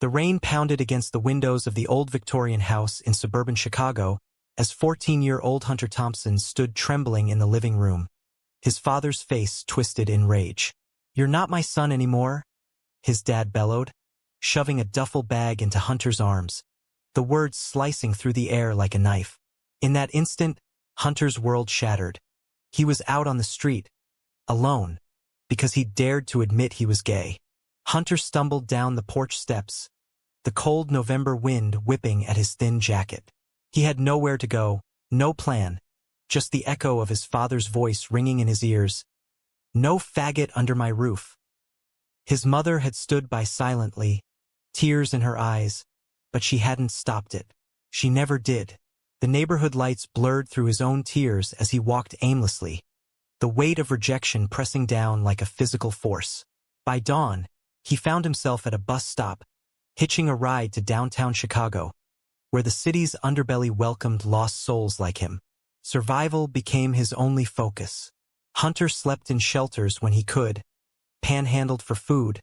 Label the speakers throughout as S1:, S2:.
S1: The rain pounded against the windows of the old Victorian house in suburban Chicago as 14-year-old Hunter Thompson stood trembling in the living room, his father's face twisted in rage. "You're not my son anymore," his dad bellowed, shoving a duffel bag into Hunter's arms, the words slicing through the air like a knife. In that instant, Hunter's world shattered. He was out on the street, alone, because he dared to admit he was gay. Hunter stumbled down the porch steps, the cold November wind whipping at his thin jacket. He had nowhere to go, no plan, just the echo of his father's voice ringing in his ears. "No faggot under my roof." His mother had stood by silently, tears in her eyes, but she hadn't stopped it. She never did. The neighborhood lights blurred through his own tears as he walked aimlessly, the weight of rejection pressing down like a physical force. By dawn, he found himself at a bus stop, hitching a ride to downtown Chicago, where the city's underbelly welcomed lost souls like him. Survival became his only focus. Hunter slept in shelters when he could, panhandled for food,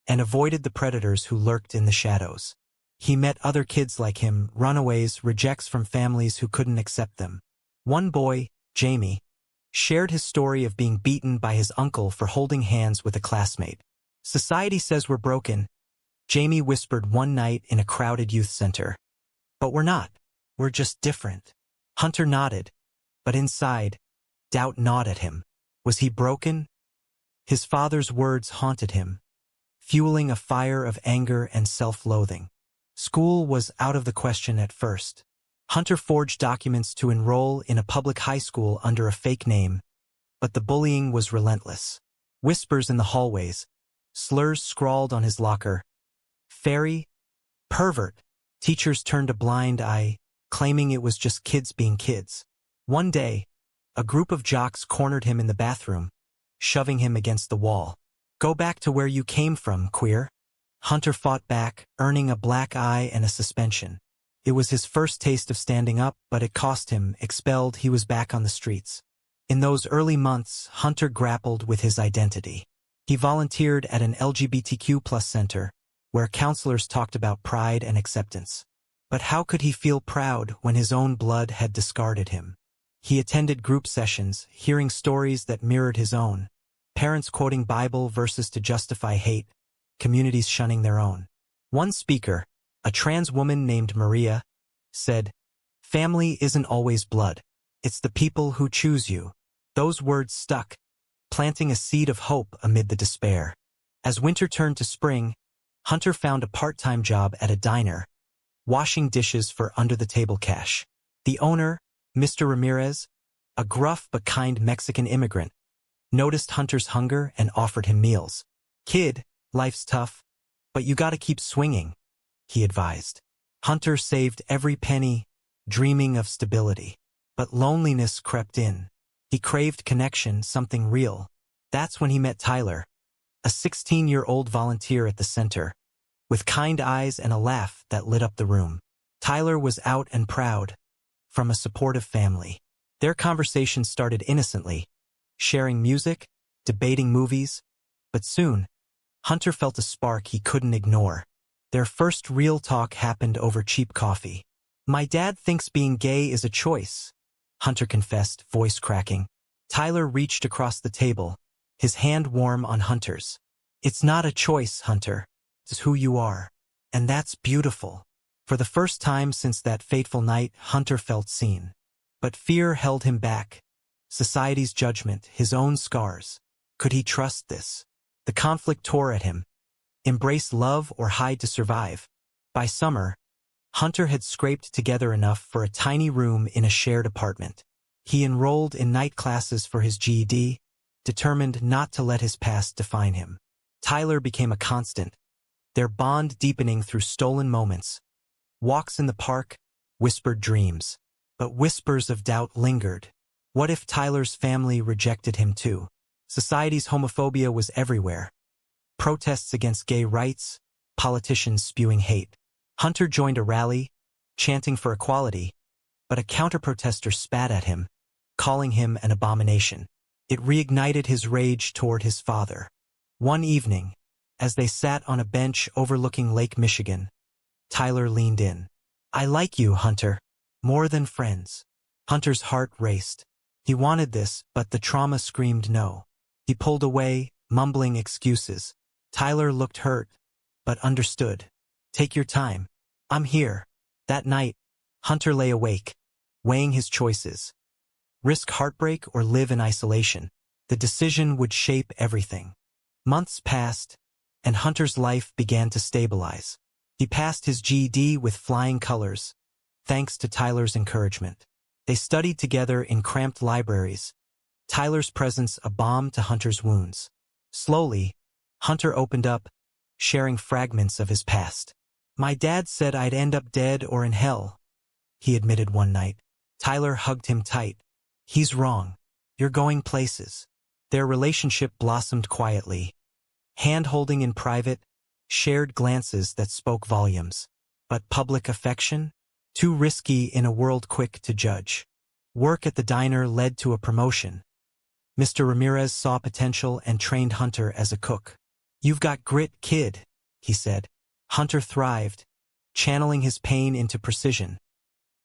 S1: and avoided the predators who lurked in the shadows. He met other kids like him, runaways, rejects from families who couldn't accept them. One boy, Jamie, shared his story of being beaten by his uncle for holding hands with a classmate. "Society says we're broken," Jamie whispered one night in a crowded youth center. "But we're not. We're just different." Hunter nodded, but inside, doubt gnawed at him. Was he broken? His father's words haunted him, fueling a fire of anger and self-loathing. School was out of the question at first. Hunter forged documents to enroll in a public high school under a fake name, but the bullying was relentless. Whispers in the hallways, slurs scrawled on his locker. "Fairy," "pervert." Teachers turned a blind eye, claiming it was just kids being kids. One day, a group of jocks cornered him in the bathroom, shoving him against the wall. "Go back to where you came from, queer." Hunter fought back, earning a black eye and a suspension. It was his first taste of standing up, but it cost him. Expelled, he was back on the streets. In those early months, Hunter grappled with his identity. He volunteered at an LGBTQ+ center, where counselors talked about pride and acceptance. But how could he feel proud when his own blood had discarded him? He attended group sessions, hearing stories that mirrored his own. Parents quoting Bible verses to justify hate, communities shunning their own. One speaker, a trans woman named Maria, said, "Family isn't always blood. It's the people who choose you." Those words stuck, planting a seed of hope amid the despair. As winter turned to spring, Hunter found a part-time job at a diner, washing dishes for under-the-table cash. The owner, Mr. Ramirez, a gruff but kind Mexican immigrant, noticed Hunter's hunger and offered him meals. "Kid, life's tough, but you gotta keep swinging," he advised. Hunter saved every penny, dreaming of stability. But loneliness crept in. He craved connection, something real. That's when he met Tyler, a 16-year-old volunteer at the center, with kind eyes and a laugh that lit up the room. Tyler was out and proud, from a supportive family. Their conversation started innocently, sharing music, debating movies, but soon, Hunter felt a spark he couldn't ignore. Their first real talk happened over cheap coffee. "My dad thinks being gay is a choice," Hunter confessed, voice cracking. Tyler reached across the table, his hand warm on Hunter's. "It's not a choice, Hunter. It's who you are. And that's beautiful." For the first time since that fateful night, Hunter felt seen. But fear held him back. Society's judgment, his own scars. Could he trust this? The conflict tore at him. Embrace love or hide to survive. By summer, Hunter had scraped together enough for a tiny room in a shared apartment. He enrolled in night classes for his GED, determined not to let his past define him. Tyler became a constant, their bond deepening through stolen moments. Walks in the park, whispered dreams. But whispers of doubt lingered. What if Tyler's family rejected him too? Society's homophobia was everywhere. Protests against gay rights, politicians spewing hate. Hunter joined a rally, chanting for equality, but a counter-protester spat at him, calling him an abomination. It reignited his rage toward his father. One evening, As they sat on a bench overlooking Lake Michigan, Tyler leaned in. "I like you, Hunter. More than friends." Hunter's heart raced. He wanted this, but the trauma screamed no. He pulled away, mumbling excuses. Tyler looked hurt, but understood. "Take your time. I'm here." That night, Hunter lay awake, weighing his choices. Risk heartbreak or live in isolation. The decision would shape everything. Months passed, and Hunter's life began to stabilize. He passed his GED with flying colors, thanks to Tyler's encouragement. They studied together in cramped libraries, Tyler's presence a balm to Hunter's wounds. Slowly, Hunter opened up, sharing fragments of his past. "My dad said I'd end up dead or in hell," he admitted one night. Tyler hugged him tight. "He's wrong. You're going places." Their relationship blossomed quietly, hand-holding in private, shared glances that spoke volumes. But public affection? Too risky in a world quick to judge. Work at the diner led to a promotion. Mr. Ramirez saw potential and trained Hunter as a cook. "You've got grit, kid," he said. Hunter thrived, channeling his pain into precision,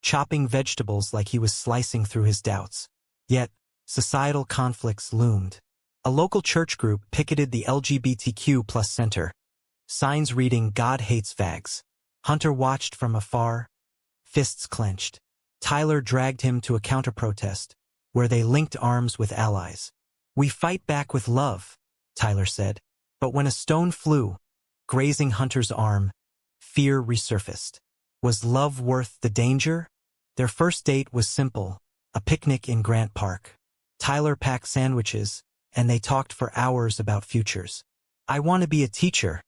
S1: chopping vegetables like he was slicing through his doubts. Yet, societal conflicts loomed. A local church group picketed the LGBTQ+ center, signs reading "God hates fags." Hunter watched from afar, fists clenched. Tyler dragged him to a counter-protest, where they linked arms with allies. "We fight back with love," Tyler said. But when a stone flew, grazing Hunter's arm, fear resurfaced. Was love worth the danger? Their first date was simple, a picnic in Grant Park. Tyler packed sandwiches, and they talked for hours about futures. "I want to be a teacher,"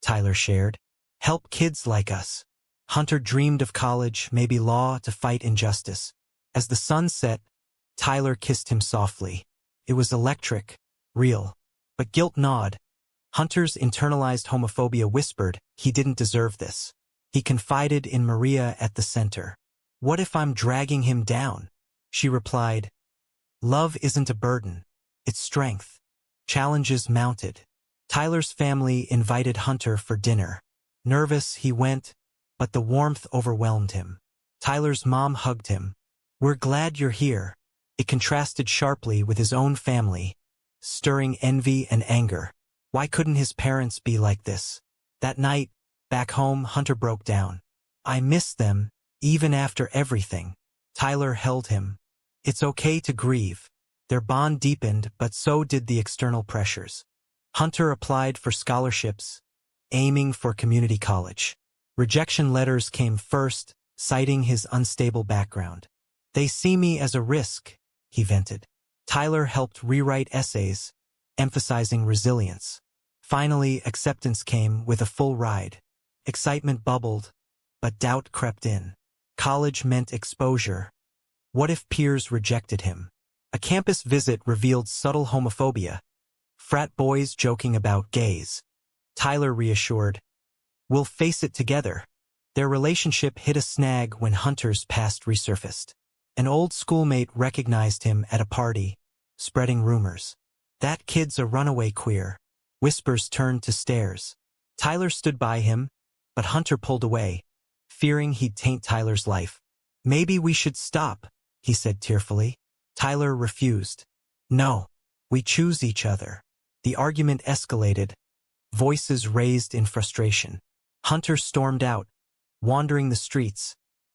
S1: Tyler shared. "Help kids like us." Hunter dreamed of college, maybe law, to fight injustice. As the sun set, Tyler kissed him softly. It was electric, real. But guilt gnawed. Hunter's internalized homophobia whispered he didn't deserve this. He confided in Maria at the center. "What if I'm dragging him down?" She replied, "Love isn't a burden. It's strength." Challenges mounted. Tyler's family invited Hunter for dinner. Nervous, he went, but the warmth overwhelmed him. Tyler's mom hugged him. "We're glad you're here." It contrasted sharply with his own family, stirring envy and anger. Why couldn't his parents be like this? That night, back home, Hunter broke down. "I miss them, even after everything." Tyler held him. "It's okay to grieve." Their bond deepened, but so did the external pressures. Hunter applied for scholarships, aiming for community college. Rejection letters came first, citing his unstable background. "They see me as a risk," he vented. Tyler helped rewrite essays, emphasizing resilience. Finally, acceptance came with a full ride. Excitement bubbled, but doubt crept in. College meant exposure. What if peers rejected him? A campus visit revealed subtle homophobia. Frat boys joking about gays. Tyler reassured, "We'll face it together." Their relationship hit a snag when Hunter's past resurfaced. An old schoolmate recognized him at a party, spreading rumors. "That kid's a runaway queer." Whispers turned to stares. Tyler stood by him, but Hunter pulled away, fearing he'd taint Tyler's life. "Maybe we should stop," he said tearfully. Tyler refused. "No, we choose each other." The argument escalated, voices raised in frustration. Hunter stormed out, wandering the streets,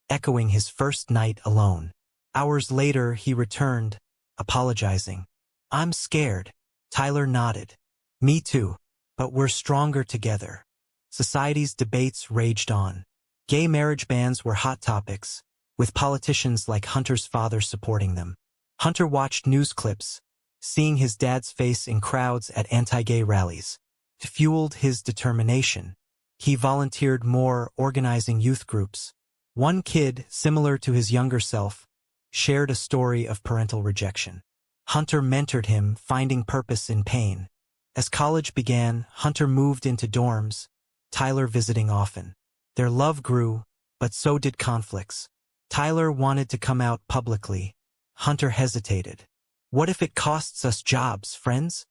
S1: echoing his first night alone. Hours later, he returned, apologizing. "I'm scared." Tyler nodded. "Me too, but we're stronger together." Society's debates raged on. Gay marriage bans were hot topics, with politicians like Hunter's father supporting them. Hunter watched news clips, seeing his dad's face in crowds at anti-gay rallies. It fueled his determination. He volunteered more, organizing youth groups. One kid, similar to his younger self, shared a story of parental rejection. Hunter mentored him, finding purpose in pain. As college began, Hunter moved into dorms, Tyler visiting often. Their love grew, but so did conflicts. Tyler wanted to come out publicly. Hunter hesitated. "What if it costs us jobs, friends?"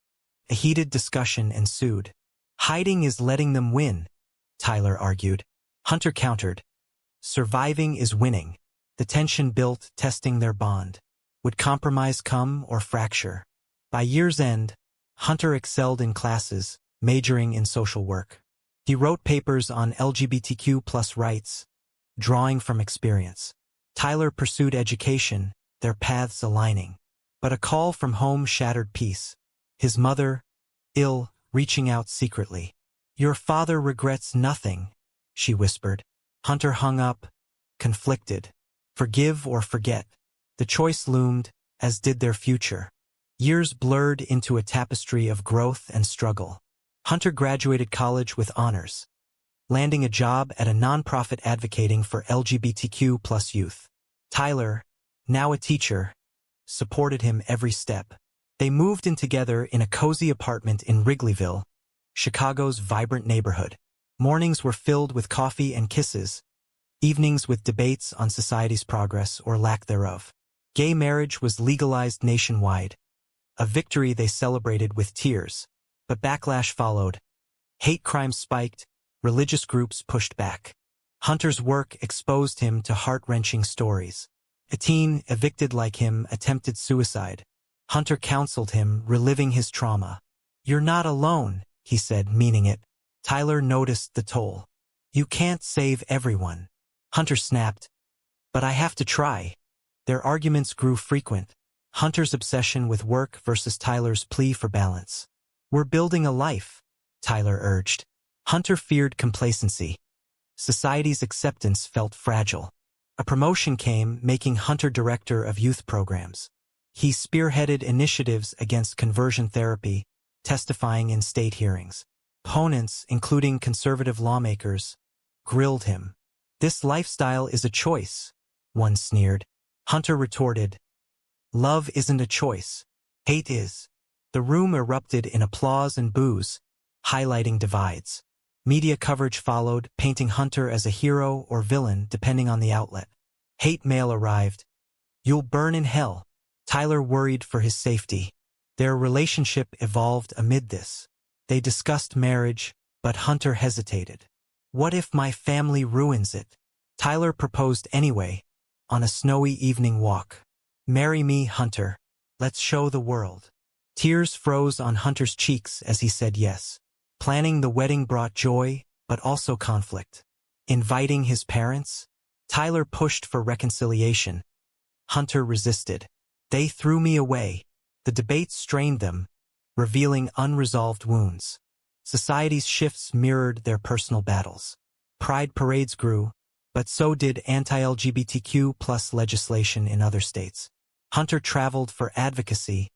S1: A heated discussion ensued. Hiding is letting them win, Tyler argued. Hunter countered. Surviving is winning. The tension built, testing their bond. Would compromise come or fracture? By year's end, Hunter excelled in classes, majoring in social work. He wrote papers on LGBTQ+ rights, drawing from experience. Tyler pursued education, their paths aligning. But a call from home shattered peace. His mother, ill, reaching out secretly. Your father regrets nothing, she whispered. Hunter hung up, conflicted. Forgive or forget. The choice loomed, as did their future. Years blurred into a tapestry of growth and struggle. Hunter graduated college with honors, landing a job at a nonprofit advocating for LGBTQ+ youth. Tyler, now a teacher, supported him every step. They moved in together in a cozy apartment in Wrigleyville, Chicago's vibrant neighborhood. Mornings were filled with coffee and kisses, evenings with debates on society's progress or lack thereof. Gay marriage was legalized nationwide, a victory they celebrated with tears. But backlash followed. Hate crimes spiked, religious groups pushed back. Hunter's work exposed him to heart-wrenching stories. A teen evicted like him attempted suicide. Hunter counseled him, reliving his trauma. You're not alone, he said, meaning it. Tyler noticed the toll. You can't save everyone. Hunter snapped. But I have to try. Their arguments grew frequent. Hunter's obsession with work versus Tyler's plea for balance. We're building a life, Tyler urged. Hunter feared complacency. Society's acceptance felt fragile. A promotion came, making Hunter director of youth programs. He spearheaded initiatives against conversion therapy, testifying in state hearings. Opponents, including conservative lawmakers, grilled him. This lifestyle is a choice, one sneered. Hunter retorted, love isn't a choice. Hate is. The room erupted in applause and boos, highlighting divides. Media coverage followed, painting Hunter as a hero or villain depending on the outlet. Hate mail arrived. You'll burn in hell. Tyler worried for his safety. Their relationship evolved amid this. They discussed marriage, but Hunter hesitated. What if my family ruins it? Tyler proposed anyway, on a snowy evening walk. Marry me, Hunter. Let's show the world. Tears froze on Hunter's cheeks as he said yes. Planning the wedding brought joy, but also conflict. Inviting his parents? Tyler pushed for reconciliation. Hunter resisted. They threw me away. The debate strained them, revealing unresolved wounds. Society's shifts mirrored their personal battles. Pride parades grew, but so did anti-LGBTQ+ legislation in other states. Hunter traveled for advocacy,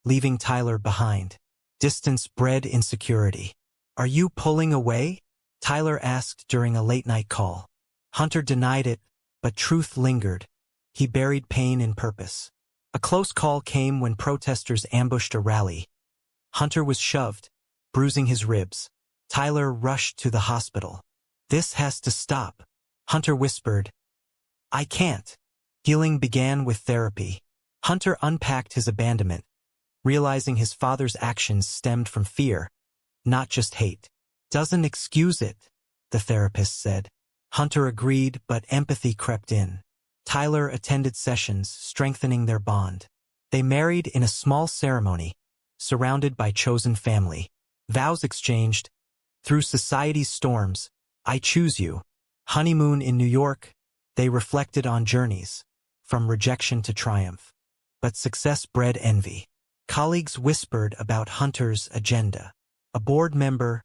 S1: leaving Tyler behind. Distance bred insecurity. Are you pulling away? Tyler asked during a late-night call. Hunter denied it, but truth lingered. He buried pain in purpose. A close call came when protesters ambushed a rally. Hunter was shoved, bruising his ribs. Tyler rushed to the hospital. This has to stop. Hunter whispered, I can't. Healing began with therapy. Hunter unpacked his abandonment, realizing his father's actions stemmed from fear, not just hate. Doesn't excuse it, the therapist said. Hunter agreed, but empathy crept in. Tyler attended sessions, strengthening their bond. They married in a small ceremony, surrounded by chosen family. Vows exchanged. Through society's storms, I choose you. Honeymoon in New York, they reflected on journeys, from rejection to triumph. But success bred envy. Colleagues whispered about Hunter's agenda. A board member,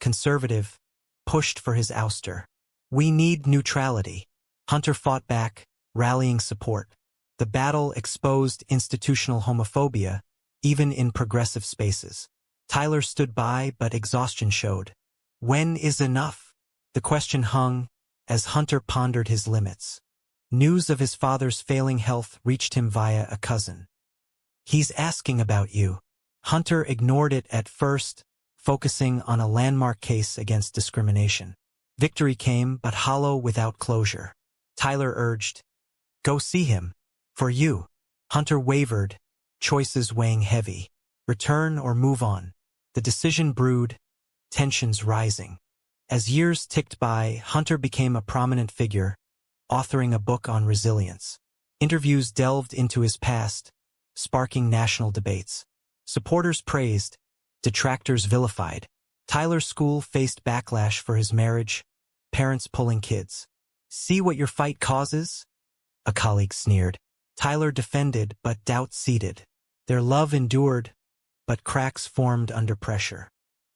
S1: conservative, pushed for his ouster. We need neutrality. Hunter fought back, rallying support. The battle exposed institutional homophobia, even in progressive spaces. Tyler stood by, but exhaustion showed. When is enough? The question hung, as Hunter pondered his limits. News of his father's failing health reached him via a cousin. He's asking about you. Hunter ignored it at first, focusing on a landmark case against discrimination. Victory came, but hollow without closure. Tyler urged, go see him. For you. Hunter wavered, choices weighing heavy. Return or move on. The decision brewed, tensions rising. As years ticked by, Hunter became a prominent figure, authoring a book on resilience. Interviews delved into his past, sparking national debates. Supporters praised, detractors vilified. Tyler's school faced backlash for his marriage, parents pulling kids. "See what your fight causes?" a colleague sneered. Tyler defended, but doubt seeded. Their love endured, but cracks formed under pressure.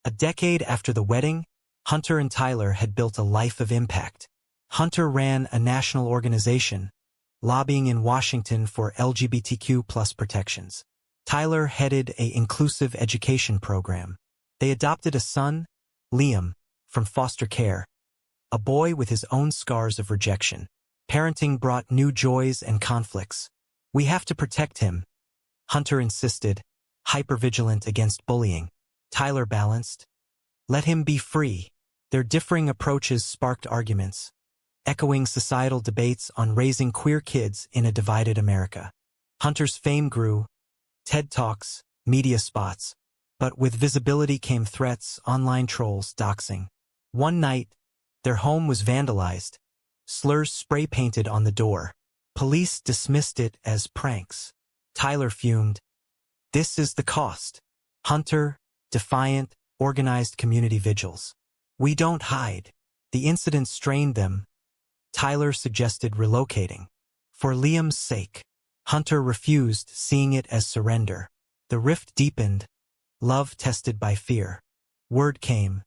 S1: A decade after the wedding, Hunter and Tyler had built a life of impact. Hunter ran a national organization, lobbying in Washington for LGBTQ+ protections. Tyler headed an inclusive education program. They adopted a son, Liam, from foster care, a boy with his own scars of rejection. Parenting brought new joys and conflicts. "We have to protect him," Hunter insisted, hypervigilant against bullying. Tyler balanced, "Let him be free." Their differing approaches sparked arguments, echoing societal debates on raising queer kids in a divided America. Hunter's fame grew, TED Talks, media spots, but with visibility came threats, online trolls, doxing. One night, their home was vandalized, slurs spray-painted on the door. Police dismissed it as pranks. Tyler fumed. "This is the cost." Hunter, defiant, organized community vigils. "We don't hide." The incident strained them. Tyler suggested relocating. For Liam's sake. Hunter refused, seeing it as surrender. The rift deepened, love tested by fear. Word came.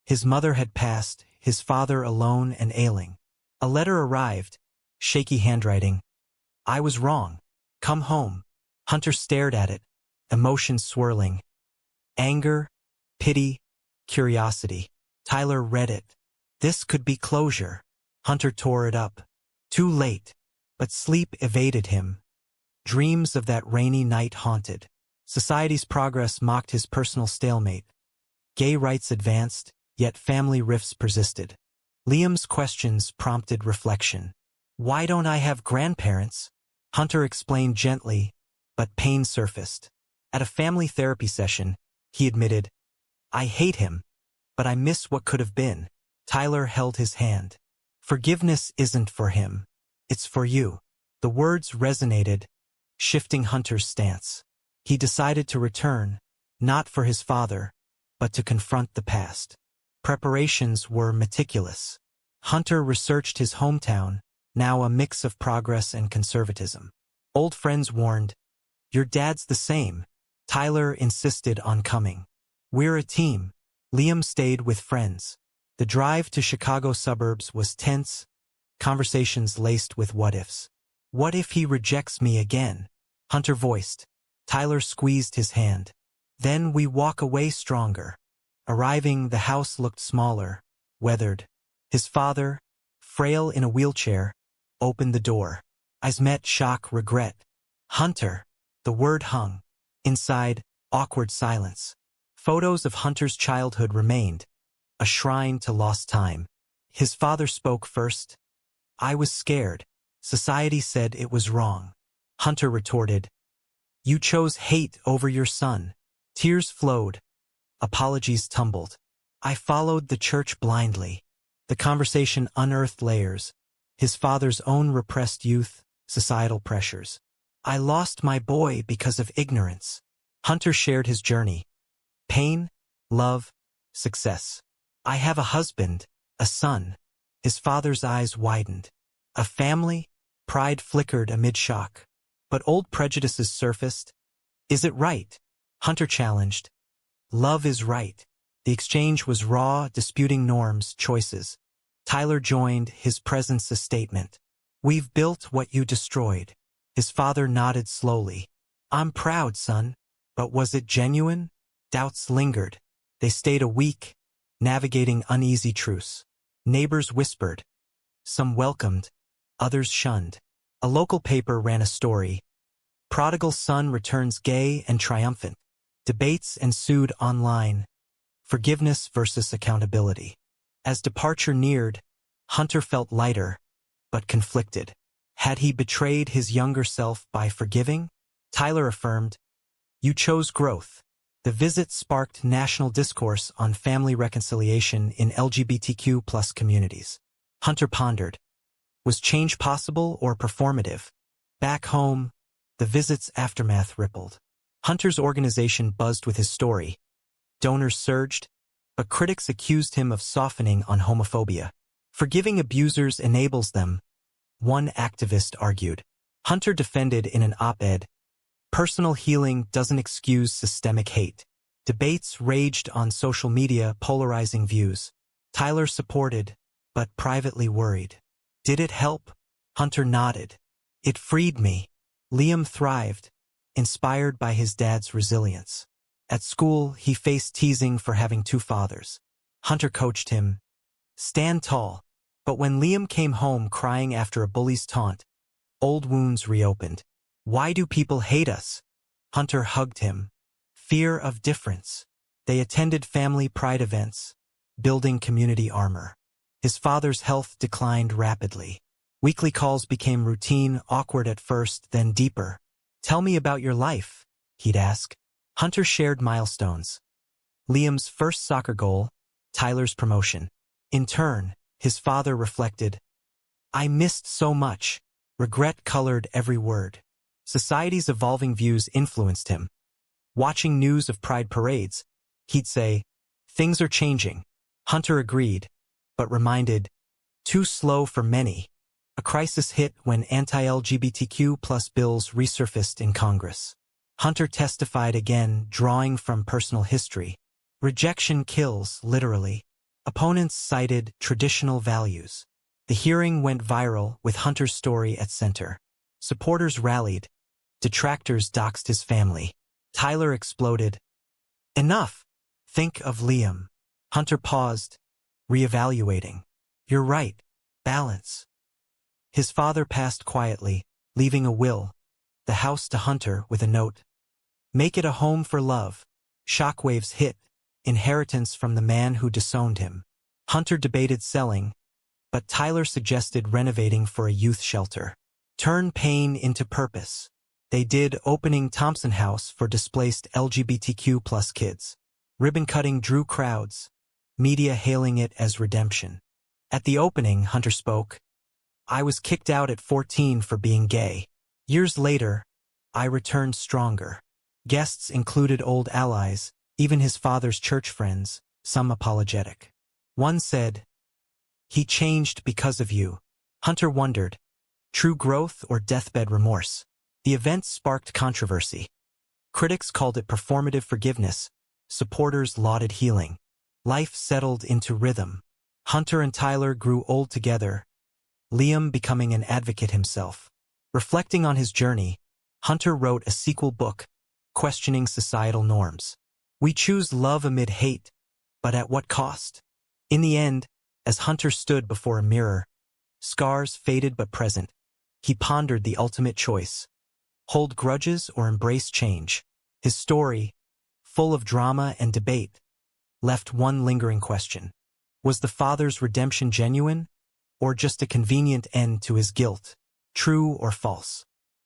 S1: His mother had passed, his father alone and ailing. A letter arrived, shaky handwriting. "I was wrong. Come home." Hunter stared at it, emotions swirling. Anger, pity, curiosity. Tyler read it. This could be closure. Hunter tore it up. Too late. But sleep evaded him. Dreams of that rainy night haunted. Society's progress mocked his personal stalemate. Gay rights advanced, yet family rifts persisted. Liam's questions prompted reflection. "Why don't I have grandparents?" Hunter explained gently, but pain surfaced. At a family therapy session, he admitted, "I hate him, but I miss what could have been." Tyler held his hand. "Forgiveness isn't for him. It's for you." The words resonated, shifting Hunter's stance. He decided to return, not for his father, but to confront the past. Preparations were meticulous. Hunter researched his hometown, now a mix of progress and conservatism. Old friends warned, "Your dad's the same." Tyler insisted on coming. "We're a team." Liam stayed with friends. The drive to Chicago suburbs was tense, conversations laced with what-ifs. "What if he rejects me again?" Hunter voiced. Tyler squeezed his hand. "Then we walk away stronger." Arriving, the house looked smaller, weathered. His father, frail in a wheelchair, opened the door. Eyes met shock, regret. "Hunter." The word hung. Inside, awkward silence. Photos of Hunter's childhood remained, a shrine to lost time. His father spoke first. "I was scared. Society said it was wrong." Hunter retorted, "You chose hate over your son." Tears flowed. Apologies tumbled. "I followed the church blindly." The conversation unearthed layers. His father's own repressed youth, societal pressures. "I lost my boy because of ignorance." Hunter shared his journey. Pain, love, success. "I have a husband, a son." His father's eyes widened. "A family?" Pride flickered amid shock. But old prejudices surfaced. "Is it right?" Hunter challenged. "Love is right." The exchange was raw, disputing norms, choices. Tyler joined, his presence a statement. "We've built what you destroyed." His father nodded slowly. "I'm proud, son." But was it genuine? Doubts lingered. They stayed a week, navigating uneasy truce. Neighbors whispered. Some welcomed, others shunned. A local paper ran a story. Prodigal son returns gay and triumphant. Debates ensued online. Forgiveness versus accountability. As departure neared, Hunter felt lighter, but conflicted. Had he betrayed his younger self by forgiving? Tyler affirmed, "You chose growth." The visit sparked national discourse on family reconciliation in LGBTQ+ communities. Hunter pondered, was change possible or performative? Back home, the visit's aftermath rippled. Hunter's organization buzzed with his story. Donors surged, but critics accused him of softening on homophobia. Forgiving abusers enables them, one activist argued. Hunter defended in an op-ed, personal healing doesn't excuse systemic hate. Debates raged on social media, polarizing views. Tyler supported, but privately worried. Did it help? Hunter nodded. It freed me. Liam thrived, inspired by his dad's resilience. At school, he faced teasing for having two fathers. Hunter coached him, stand tall. But when Liam came home crying after a bully's taunt, old wounds reopened. Why do people hate us? Hunter hugged him. Fear of difference. They attended family pride events, building community armor. His father's health declined rapidly. Weekly calls became routine, awkward at first, then deeper. Tell me about your life, he'd ask. Hunter shared milestones. Liam's first soccer goal, Tyler's promotion. In turn, his father reflected, I missed so much. Regret colored every word. Society's evolving views influenced him. Watching news of pride parades, he'd say, things are changing. Hunter agreed, but reminded, too slow for many. A crisis hit when anti-LGBTQ+ bills resurfaced in Congress. Hunter testified again, drawing from personal history. Rejection kills, literally. Opponents cited traditional values. The hearing went viral with Hunter's story at center. Supporters rallied. Detractors doxed his family. Tyler exploded. Enough! Think of Liam. Hunter paused, reevaluating. You're right. Balance. His father passed quietly, leaving a will, the house to Hunter with a note. Make it a home for love. Shockwaves hit, inheritance from the man who disowned him. Hunter debated selling, but Tyler suggested renovating for a youth shelter. Turn pain into purpose. They did, opening Thompson House for displaced LGBTQ+ kids. Ribbon cutting drew crowds, media hailing it as redemption. At the opening, Hunter spoke, I was kicked out at 14 for being gay. Years later, I returned stronger. Guests included old allies, even his father's church friends, some apologetic. One said, he changed because of you. Hunter wondered, true growth or deathbed remorse? The event sparked controversy. Critics called it performative forgiveness. Supporters lauded healing. Life settled into rhythm. Hunter and Tyler grew old together, Liam becoming an advocate himself. Reflecting on his journey, Hunter wrote a sequel book, questioning societal norms. We choose love amid hate, but at what cost? In the end, as Hunter stood before a mirror, scars faded but present, he pondered the ultimate choice. Hold grudges or embrace change. His story, full of drama and debate, left one lingering question. Was the father's redemption genuine, or just a convenient end to his guilt? True or false?